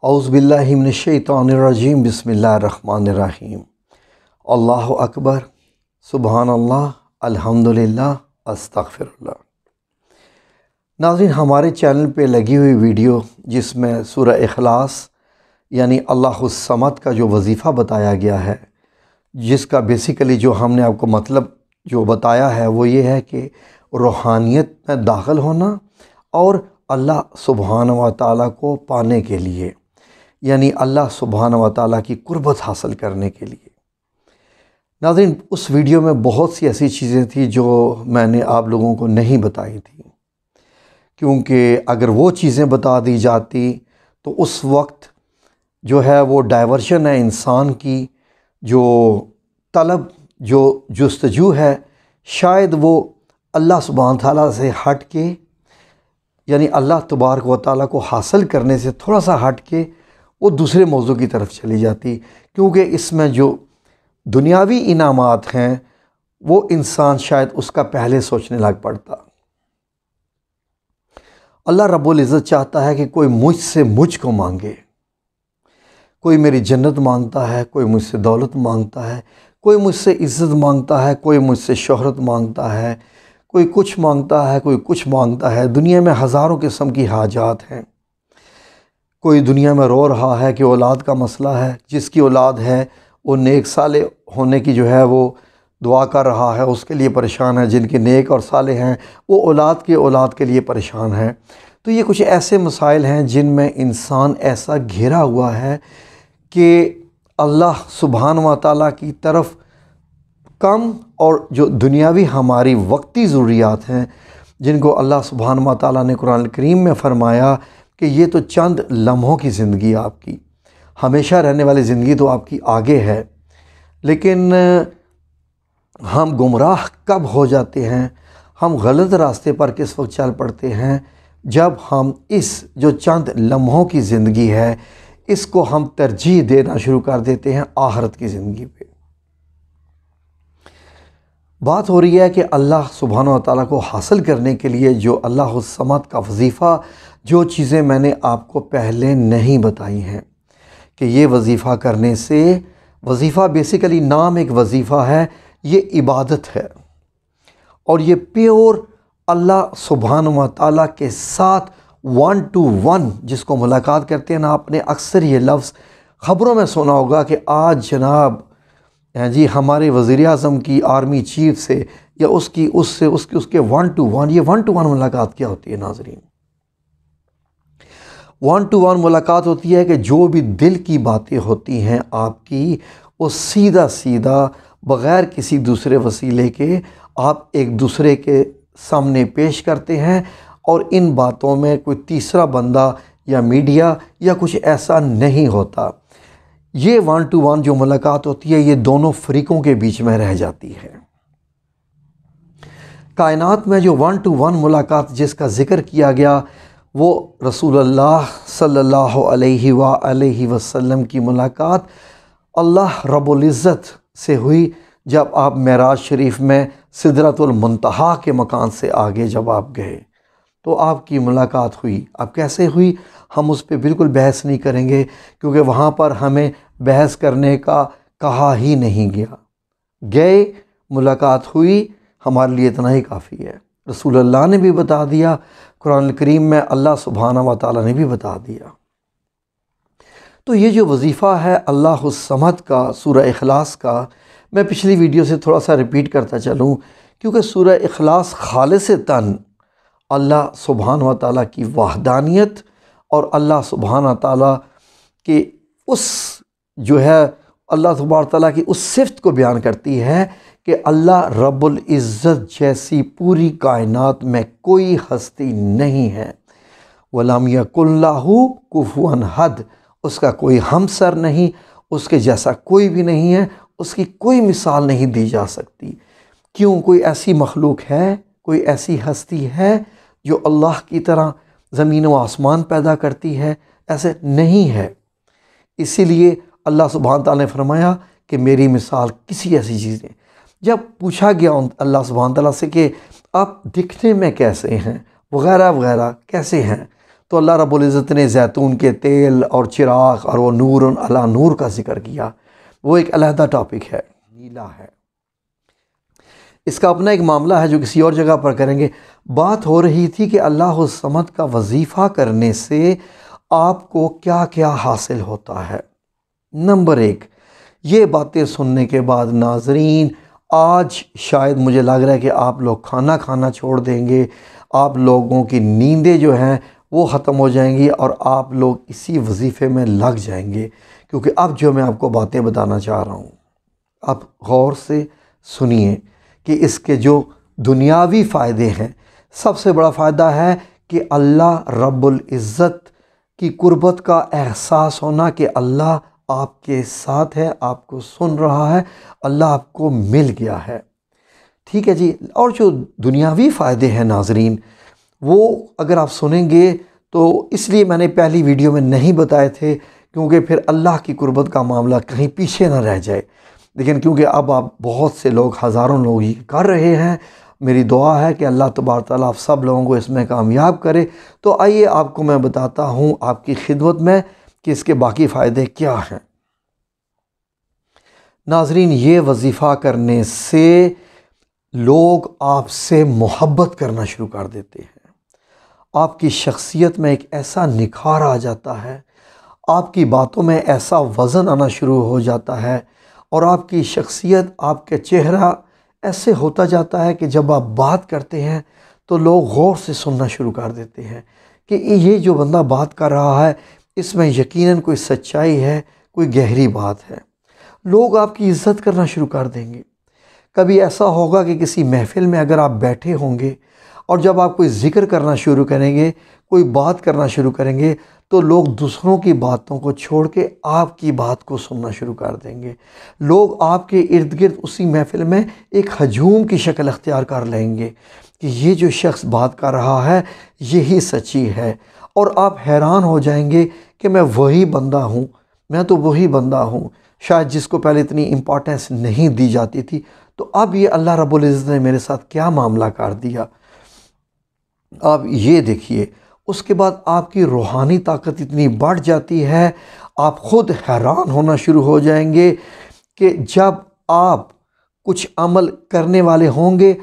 اعوذ باللہ من الشیطان الرجیم بسم اللہ الرحمن الرحیم اللہ اکبر سبحان اللہ الحمدللہ استغفر اللہ۔ ناظرین، ہمارے چینل پہ لگی ہوئی ویڈیو جس میں سورہ اخلاص یعنی اللہ الصمد کا جو وظیفہ بتایا گیا ہے، جس کا بیسیکلی جو ہم نے آپ کو مطلب جو بتایا ہے وہ یہ ہے کہ روحانیت میں داخل ہونا اور اللہ سبحانہ و تعالیٰ کو پانے کے لیے، یعنی اللہ سبحانہ و تعالیٰ کی قربت حاصل کرنے کے لیے۔ ناظرین، اس ویڈیو میں بہت سی ایسی چیزیں تھیں جو میں نے آپ لوگوں کو نہیں بتائی تھیں، کیونکہ اگر وہ چیزیں بتا دی جاتی تو اس وقت جو ہے وہ ڈائیورشن ہے انسان کی، جو طلب جو جستجو ہے، شاید وہ اللہ سبحانہ تعالیٰ سے ہٹ کے، یعنی اللہ تبارک و تعالیٰ کو حاصل کرنے سے تھوڑا سا ہٹ کے وہ دوسرے موضوع کی طرف چلی جاتی، کیونکہ اس میں جو دنیاوی انعامات ہیں وہ انسان شاید اس کا پہلے سوچنے لگ پڑتا۔ اللہ رب العزت چاہتا ہے کہ کوئی مجھ سے مجھ کو مانگے، کوئی میری جنت مانگتا ہے، کوئی مجھ سے دولت مانگتا ہے، کوئی مجھ سے عزت مانگتا ہے، کوئی مجھ سے شہرت مانگتا ہے، کوئی کچھ مانگتا ہے، کوئی کچھ مانگتا ہے۔ دنیا میں ہزاروں قسم کی حاجات ہیں۔ کوئی دنیا میں رو رہا ہے کہ اولاد کا مسئلہ ہے، جس کی اولاد ہے وہ نیک صالح ہونے کی جو ہے وہ دعا کر رہا ہے، اس کے لیے پریشان ہے۔ جن کے نیک اور صالح ہیں وہ اولاد کے لیے پریشان ہیں۔ تو یہ کچھ ایسے مسائل ہیں جن میں انسان ایسا گھرا ہوا ہے کہ اللہ سبحانہ و تعالیٰ کی طرف کم اور جو دنیاوی ہماری وقتی ضروریات ہیں، جن کو اللہ سبحانہ و تعالیٰ نے قرآن کریم میں فرمایا کہ یہ تو چند لمحوں کی زندگی آپ کی، ہمیشہ رہنے والی زندگی تو آپ کی آگے ہے، لیکن ہم گمراہ کب ہو جاتے ہیں، ہم غلط راستے پر کس وقت چل پڑتے ہیں، جب ہم اس جو چند لمحوں کی زندگی ہے اس کو ہم ترجیح دینا شروع کر دیتے ہیں آخرت کی زندگی پہ۔ بات ہو رہی ہے کہ اللہ سبحانہ و تعالیٰ کو حاصل کرنے کے لیے جو اللہ الصمد کا وظیفہ، جو چیزیں میں نے آپ کو پہلے نہیں بتائی ہیں کہ یہ وظیفہ کرنے سے، وظیفہ بیسیکلی نام ایک وظیفہ ہے، یہ عبادت ہے، اور یہ پیور اللہ سبحانہ و تعالیٰ کے ساتھ 1 to 1 جس کو ملاقات کرتے ہیں نا، آپ نے اکثر یہ لفظ خبروں میں سنا ہوگا کہ آج جناب جی ہمارے وزیر اعظم کی آرمی چیف سے یا اس کے 1 to 1، یہ 1 to 1 ملاقات کیا ہوتی ہے ناظرین؟ 1 to 1 ملاقات ہوتی ہے کہ جو بھی دل کی باتیں ہوتی ہیں آپ کی، وہ سیدھا بغیر کسی دوسرے وسیلے کے آپ ایک دوسرے کے سامنے پیش کرتے ہیں، اور ان باتوں میں کوئی تیسرا بندہ یا میڈیا یا کچھ ایسا نہیں ہوتا۔ یہ 1 to 1 جو ملاقات ہوتی ہے یہ دونوں فریقوں کے بیچ میں رہ جاتی ہے۔ کائنات میں جو 1 to 1 ملاقات جس کا ذکر کیا گیا وہ رسول اللہ صلی اللہ علیہ وآلہ وسلم کی ملاقات اللہ رب العزت سے ہوئی، جب آپ معراج شریف میں سدرۃ المنتہا کے مکان سے آگے جب آپ گئے تو آپ کی ملاقات ہوئی۔ اب کیسے ہوئی ہم اس پہ بالکل بحث نہیں کریں گے، کیونکہ وہاں پر ہمیں بحث کرنے کا کہا ہی نہیں گیا۔ گئے، ملاقات ہوئی، ہمارے لیے اتنا ہی کافی ہے۔ رسول اللہ نے بھی بتا دیا، قرآن کریم میں اللہ سبحانہ و تعالیٰ نے بھی بتا دیا۔ تو یہ جو وظیفہ ہے اللہ الصمد کا، سورہ اخلاص کا، میں پچھلی ویڈیو سے تھوڑا سا ریپیٹ کرتا چلوں، کیونکہ سورہ اخلاص خالصتاً اللہ سبحانہ و تعالیٰ کی وحدانیت اور اللہ سبحانہ تعالیٰ کی اس جو ہے اللہ تبارک تعالیٰ کی اس صفت کو بیان کرتی ہے کہ اللہ رب العزت جیسی پوری کائنات میں کوئی ہستی نہیں ہے۔ وَلَمْ يَكُنْ لَهُ كُفُوًا أَحَدٌ، اس کا کوئی ہمسر نہیں، اس کے جیسا کوئی بھی نہیں ہے، اس کی کوئی مثال نہیں دی جا سکتی۔ کیوں؟ کوئی ایسی مخلوق ہے، کوئی ایسی ہستی ہے جو اللہ کی طرح زمین و آسمان پیدا کرتی ہے؟ ایسے نہیں ہے۔ اسی لیے اللہ سبحانہ تعالیٰ نے فرمایا کہ میری مثال کسی ایسی چیز نہیں۔ جب پوچھا گیا اللہ سبحانہ تعالیٰ سے کہ آپ دکھنے میں کیسے ہیں وغیرہ وغیرہ، کیسے ہیں، تو اللہ رب العزت نے زیتون کے تیل اور چراغ اور وہ نور علی نور کا ذکر کیا، وہ ایک علیحدہ ٹاپک ہے، نیلا ہے، اس کا اپنا ایک معاملہ ہے جو کسی اور جگہ پر کریں گے۔ بات ہو رہی تھی کہ اللہ الصمد کا وظیفہ کرنے سے آپ کو کیا کیا حاصل ہوتا ہے۔ نمبر 1، یہ باتیں سننے کے بعد ناظرین آج شاید مجھے لگ رہا ہے کہ آپ لوگ کھانا کھانا چھوڑ دیں گے، آپ لوگوں کی نیندیں جو ہیں وہ ختم ہو جائیں گی اور آپ لوگ اسی وظیفے میں لگ جائیں گے، کیونکہ اب جو میں آپ کو باتیں بتانا چاہ رہا ہوں آپ غور سے سنیے کہ اس کے جو دنیاوی فائدے ہیں، سب سے بڑا فائدہ ہے کہ اللہ رب العزت کی قربت کا احساس ہونا، کہ اللہ آپ کے ساتھ ہے، آپ کو سن رہا ہے، اللہ آپ کو مل گیا ہے، ٹھیک ہے جی۔ اور جو دنیاوی فائدے ہیں ناظرین، وہ اگر آپ سنیں گے تو اس لیے میں نے پہلی ویڈیو میں نہیں بتائے تھے، کیونکہ پھر اللہ کی قربت کا معاملہ کہیں پیچھے نہ رہ جائے، لیکن کیونکہ اب آپ بہت سے لوگ، ہزاروں لوگ یہ کر رہے ہیں، میری دعا ہے کہ اللہ تبارک تعالیٰ آپ سب لوگوں کو اس میں کامیاب کرے۔ تو آئیے آپ کو میں بتاتا ہوں آپ کی خدمت میں کہ اس کے باقی فائدے کیا ہیں۔ ناظرین، یہ وظیفہ کرنے سے لوگ آپ سے محبت کرنا شروع کر دیتے ہیں، آپ کی شخصیت میں ایک ایسا نکھار آ جاتا ہے، آپ کی باتوں میں ایسا وزن آنا شروع ہو جاتا ہے، اور آپ کی شخصیت، آپ کے چہرہ ایسے ہوتا جاتا ہے کہ جب آپ بات کرتے ہیں تو لوگ غور سے سننا شروع کر دیتے ہیں کہ یہ جو بندہ بات کر رہا ہے اس میں یقیناً کوئی سچائی ہے، کوئی گہری بات ہے، لوگ آپ کی عزت کرنا شروع کر دیں گے۔ کبھی ایسا ہوگا کہ کسی محفل میں اگر آپ بیٹھے ہوں گے اور جب آپ کوئی ذکر کرنا شروع کریں گے، کوئی بات کرنا شروع کریں گے، تو لوگ دوسروں کی باتوں کو چھوڑ کے آپ کی بات کو سننا شروع کر دیں گے، لوگ آپ کے ارد گرد اسی محفل میں ایک ہجوم کی شکل اختیار کر لیں گے کہ یہ جو شخص بات کر رہا ہے یہی سچی ہے، اور آپ حیران ہو جائیں گے کہ میں وہی بندہ ہوں، میں تو وہی بندہ ہوں شاید جس کو پہلے اتنی امپورٹنس نہیں دی جاتی تھی، تو اب یہ اللہ رب العزت نے میرے ساتھ کیا معاملہ کر دیا۔ آپ یہ دیکھیے، اس کے بعد آپ کی روحانی طاقت اتنی بڑھ جاتی ہے، آپ خود حیران ہونا شروع ہو جائیں گے کہ جب آپ کچھ عمل کرنے والے ہوں گے،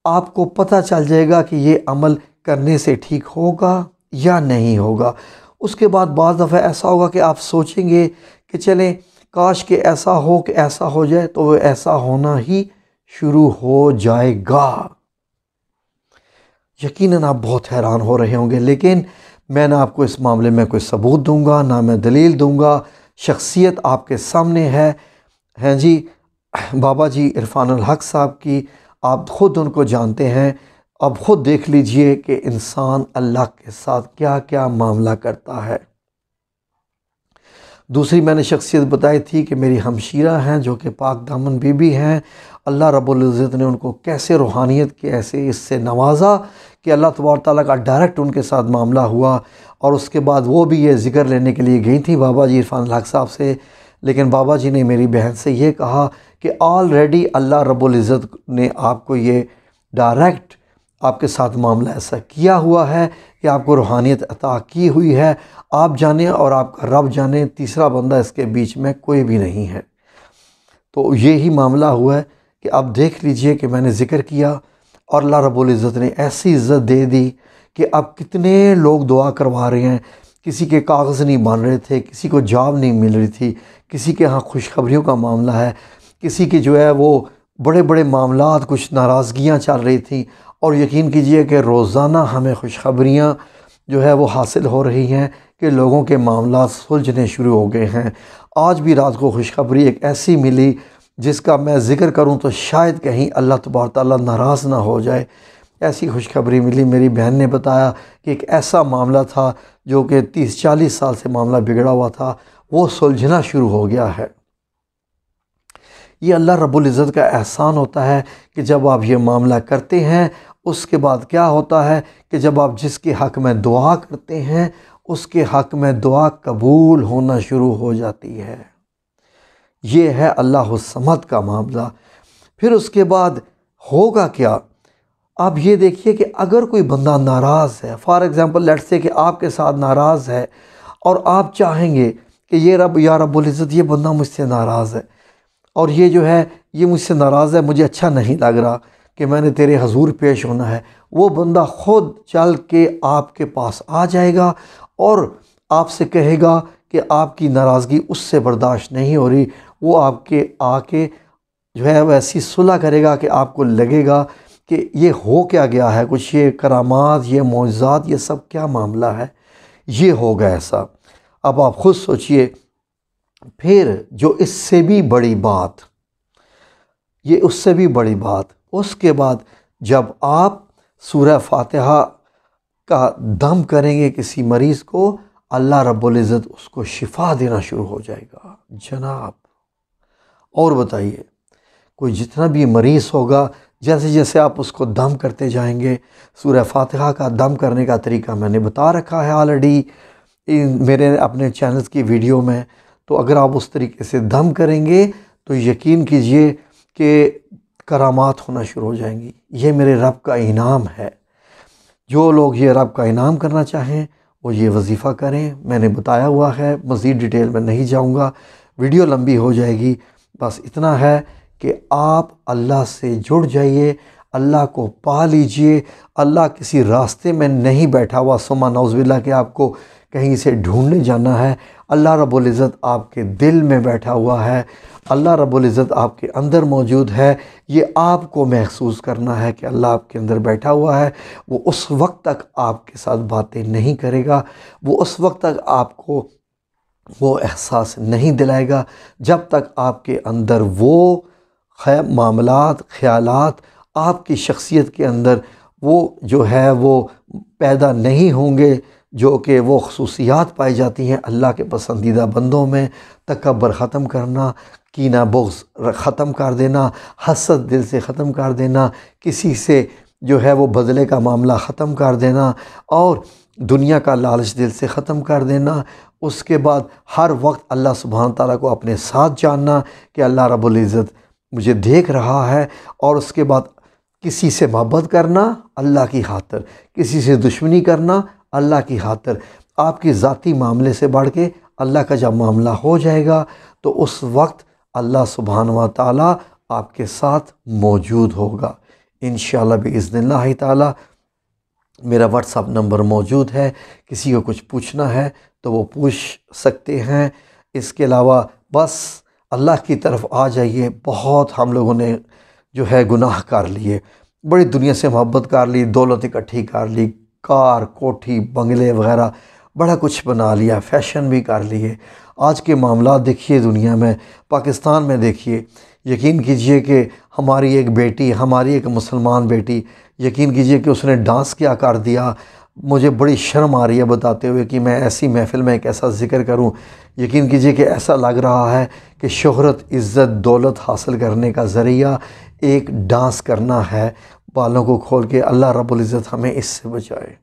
آپ کو پتہ چل جائے گا کہ یہ عمل کرنے سے ٹھیک ہوگا یا نہیں ہوگا۔ اس کے بعد بعض دفعہ ایسا ہوگا کہ آپ سوچیں گے کہ چلیں کاش کہ ایسا ہو کہ ایسا ہو جائے، تو وہ ایسا ہونا ہی شروع ہو جائے گا۔ یقیناً آپ بہت حیران ہو رہے ہوں گے، لیکن میں نہ آپ کو اس معاملے میں کوئی ثبوت دوں گا، نہ میں دلیل دوں گا، شخصیت آپ کے سامنے ہے جی، بابا جی عرفان الحق صاحب کی، آپ خود ان کو جانتے ہیں، اب خود دیکھ لیجئے کہ انسان اللہ کے ساتھ کیا کیا معاملہ کرتا ہے۔ دوسری میں نے شخصیت بتائی تھی کہ میری ہمشیرہ ہیں جو کہ پاک دامن بی بی ہیں، اللہ رب العزت نے ان کو کیسے روحانیت کے ایسے اس سے نوازا کہ اللہ تبارک تعالیٰ کا ڈائریکٹ ان کے ساتھ معاملہ ہوا، اور اس کے بعد وہ بھی یہ ذکر لینے کے لیے گئی تھیں بابا جی عرفان الحق صاحب سے، لیکن بابا جی نے میری بہن سے یہ کہا کہ آلریڈی اللہ رب العزت نے آپ کو یہ ڈائریکٹ آپ کے ساتھ معاملہ ایسا کیا ہوا ہے کہ آپ کو روحانیت عطا کی ہوئی ہے، آپ جانیں اور آپ کا رب جانیں، تیسرا بندہ اس کے بیچ میں کوئی بھی نہیں ہے۔ تو یہی معاملہ ہوا ہے کہ اب دیکھ لیجئے کہ میں نے ذکر کیا اور اللہ رب العزت نے ایسی عزت دے دی کہ اب کتنے لوگ دعا کروا رہے ہیں، کسی کے کاغذ نہیں بن رہے تھے، کسی کو جاب نہیں مل رہی تھی، کسی کے ہاں خوشخبریوں کا معاملہ ہے، کسی کے جو ہے وہ بڑے بڑے معاملات، کچھ ناراضگیاں چل رہی تھیں، اور یقین کیجئے کہ روزانہ ہمیں خوشخبریاں جو ہے وہ حاصل ہو رہی ہیں کہ لوگوں کے معاملات سلجھنے شروع ہو گئے ہیں۔ آج بھی رات کو خوشخبری ایک ایسی ملی جس کا میں ذکر کروں تو شاید کہیں اللہ تبارک تعالیٰ ناراض نہ ہو جائے، ایسی خوشخبری ملی، میری بہن نے بتایا کہ ایک ایسا معاملہ تھا جو کہ 30-40 سال سے معاملہ بگڑا ہوا تھا، وہ سلجھنا شروع ہو گیا ہے۔ یہ اللہ رب العزت کا احسان ہوتا ہے کہ جب آپ یہ معاملہ کرتے ہیں، اس کے بعد کیا ہوتا ہے کہ جب آپ جس کے حق میں دعا کرتے ہیں اس کے حق میں دعا قبول ہونا شروع ہو جاتی ہے۔ یہ ہے اللہ الصمد کا معاملہ۔ پھر اس کے بعد ہوگا کیا؟ آپ یہ دیکھیے کہ اگر کوئی بندہ ناراض ہے، فار ایگزامپل لیٹس سے کہ آپ کے ساتھ ناراض ہے، اور آپ چاہیں گے کہ یہ رب یا رب العزت یہ بندہ مجھ سے ناراض ہے، اور یہ جو ہے یہ مجھ سے ناراض ہے، مجھے اچھا نہیں لگ رہا کہ میں نے تیرے حضور پیش ہونا ہے، وہ بندہ خود چل کے آپ کے پاس آ جائے گا اور آپ سے کہے گا کہ آپ کی ناراضگی اس سے برداشت نہیں ہو رہی، وہ آپ کے آ کے جو ہے وہ ایسی صلح کرے گا کہ آپ کو لگے گا کہ یہ ہو کیا گیا ہے، کچھ یہ کرامات، یہ معجزات، یہ سب کیا معاملہ ہے، یہ ہوگا ایسا۔ اب آپ خود سوچئے، پھر جو اس سے بھی بڑی بات، یہ اس سے بھی بڑی بات، اس کے بعد جب آپ سورہ فاتحہ کا دم کریں گے کسی مریض کو، اللہ رب العزت اس کو شفا دینا شروع ہو جائے گا جناب۔ اور بتائیے، کوئی جتنا بھی مریض ہوگا، جیسے جیسے آپ اس کو دم کرتے جائیں گے، سورہ فاتحہ کا دم کرنے کا طریقہ میں نے بتا رکھا ہے آلریڈی میرے اپنے چینلز کی ویڈیو میں، تو اگر آپ اس طریقے سے دم کریں گے تو یقین کیجئے کہ کرامات ہونا شروع ہو جائیں گی۔ یہ میرے رب کا انعام ہے۔ جو لوگ یہ رب کا انعام کرنا چاہیں وہ یہ وظیفہ کریں، میں نے بتایا ہوا ہے، مزید ڈیٹیل میں نہیں جاؤں گا، ویڈیو لمبی ہو جائے گی۔ بس اتنا ہے کہ آپ اللہ سے جڑ جائیے، اللہ کو پا لیجئے۔ اللہ کسی راستے میں نہیں بیٹھا ہوا ثم نعوذ باللہ کہ آپ کو کہیں سے ڈھونڈنے جانا ہے۔ اللہ رب العزت آپ کے دل میں بیٹھا ہوا ہے، اللہ رب العزت آپ کے اندر موجود ہے۔ یہ آپ کو محسوس کرنا ہے کہ اللہ آپ کے اندر بیٹھا ہوا ہے۔ وہ اس وقت تک آپ کے ساتھ باتیں نہیں کرے گا، وہ اس وقت تک آپ کو وہ احساس نہیں دلائے گا جب تک آپ کے اندر وہ معاملات، خیالات، آپ کی شخصیت کے اندر وہ جو ہے وہ پیدا نہیں ہوں گے، جو کہ وہ خصوصیات پائی جاتی ہیں اللہ کے پسندیدہ بندوں میں۔ تکبر ختم کرنا، کینہ بغض ختم کر دینا، حسد دل سے ختم کر دینا، کسی سے جو ہے وہ بدلے کا معاملہ ختم کر دینا، اور دنیا کا لالچ دل سے ختم کر دینا۔ اس کے بعد ہر وقت اللہ سبحانہ تعالیٰ کو اپنے ساتھ جاننا کہ اللہ رب العزت مجھے دیکھ رہا ہے، اور اس کے بعد کسی سے محبت کرنا اللہ کی خاطر، کسی سے دشمنی کرنا اللہ کی خاطر۔ آپ کی ذاتی معاملے سے بڑھ کے اللہ کا جب معاملہ ہو جائے گا تو اس وقت اللہ سبحانہ و تعالیٰ آپ کے ساتھ موجود ہوگا انشاءاللہ باذن اللہ تعالیٰ۔ میرا واٹس ایپ نمبر موجود ہے، کسی کو کچھ پوچھنا ہے تو وہ پوچھ سکتے ہیں۔ اس کے علاوہ بس اللہ کی طرف آ جائیے۔ بہت ہم لوگوں نے جو ہے گناہ کر لیے، بڑی دنیا سے محبت کر لی، دولت اکٹھی کر لی، کار، کوٹھی، بنگلے وغیرہ بڑا کچھ بنا لیا، فیشن بھی کر لیے۔ آج کے معاملات دیکھیے دنیا میں، پاکستان میں دیکھیے، یقین کیجئے کہ ہماری ایک بیٹی، ہماری ایک مسلمان بیٹی، یقین کیجئے کہ اس نے ڈانس کیا کر دیا۔ مجھے بڑی شرم آ رہی ہے بتاتے ہوئے کہ میں ایسی محفل میں ایک ایسا ذکر کروں۔ یقین کیجئے کہ ایسا لگ رہا ہے کہ شہرت، عزت، دولت حاصل کرنے کا ذریعہ ایک ڈانس کرنا ہے بالوں کو کھول کے۔ اللہ رب العزت ہمیں اس سے بچائے۔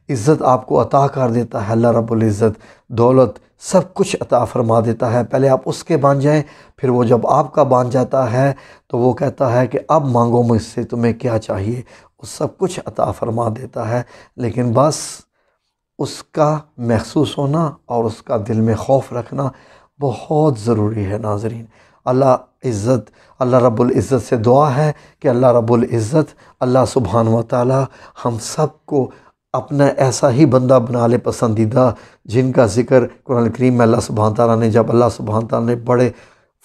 عزت آپ کو عطا کر دیتا ہے اللہ رب العزت، دولت سب کچھ عطا فرما دیتا ہے۔ پہلے آپ اس کے بن جائیں، پھر وہ جب آپ کا بن جاتا ہے تو وہ کہتا ہے کہ اب مانگو مجھ سے تمہیں کیا چاہیے، وہ سب کچھ عطا فرما دیتا ہے۔ لیکن بس اس کا محسوس ہونا اور اس کا دل میں خوف رکھنا بہت ضروری ہے ناظرین۔ اللہ رب العزت سے دعا ہے کہ اللہ رب العزت، اللہ سبحانہ و تعالی ہم سب کو اپنا ایسا ہی بندہ بنا لے پسندیدہ، جن کا ذکر قرآن کریم میں اللہ سبحانہ تعالیٰ نے، جب اللہ سبحانہ تعالیٰ نے بڑے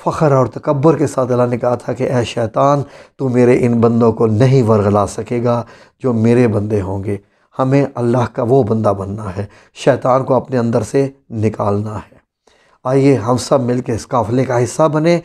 فخر اور تکبر کے ساتھ اللہ نے کہا تھا کہ اے شیطان تو میرے ان بندوں کو نہیں ورغلا سکے گا جو میرے بندے ہوں گے۔ ہمیں اللہ کا وہ بندہ بننا ہے، شیطان کو اپنے اندر سے نکالنا ہے۔ آئیے ہم سب مل کے اس قافلے کا حصہ بنیں۔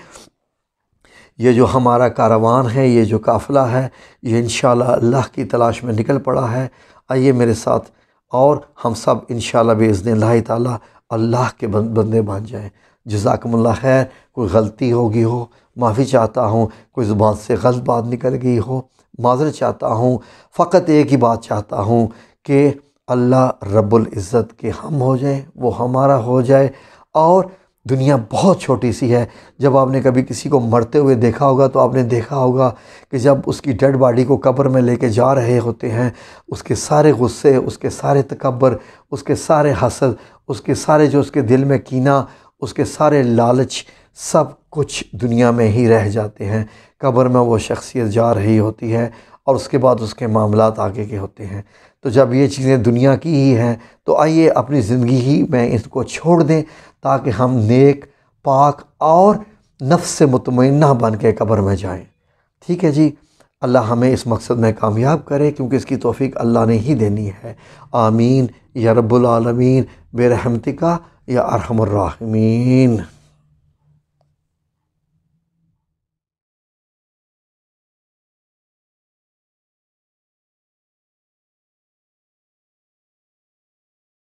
یہ جو ہمارا کاروان ہے، یہ جو قافلہ ہے، یہ انشاءاللہ اللہ کی تلاش میں نکل پڑا ہے۔ آئیے میرے ساتھ اور ہم سب انشاءاللہ باذن اللہ تعالی اللہ کے بندے بن جائیں۔ جزاکم اللہ خیر۔ کوئی غلطی ہوگی ہو معافی چاہتا ہوں، کوئی زبان سے غلط بات نکل گئی ہو معذرت چاہتا ہوں۔ فقط ایک ہی بات چاہتا ہوں کہ اللہ رب العزت کے ہم ہو جائیں، وہ ہمارا ہو جائے، اور دنیا بہت چھوٹی سی ہے۔ جب آپ نے کبھی کسی کو مرتے ہوئے دیکھا ہوگا تو آپ نے دیکھا ہوگا کہ جب اس کی ڈیڈ باڈی کو قبر میں لے کے جا رہے ہوتے ہیں، اس کے سارے غصے، اس کے سارے تکبر، اس کے سارے حسد، اس کے سارے جو اس کے دل میں کینہ، اس کے سارے لالچ، سب کچھ دنیا میں ہی رہ جاتے ہیں۔ قبر میں وہ شخصیت جا رہی ہوتی ہے اور اس کے بعد اس کے معاملات آگے کے ہوتے ہیں۔ تو جب یہ چیزیں دنیا کی ہی ہیں تو آئیے اپنی زندگی ہی میں اس کو چھوڑ دیں تاکہ ہم نیک، پاک اور نفس سے مطمئنہ بن کے قبر میں جائیں۔ ٹھیک ہے جی، اللہ ہمیں اس مقصد میں کامیاب کرے، کیونکہ اس کی توفیق اللہ نے ہی دینی ہے۔ آمین یا رب العالمین برحمتک یا ارحم الراحمین۔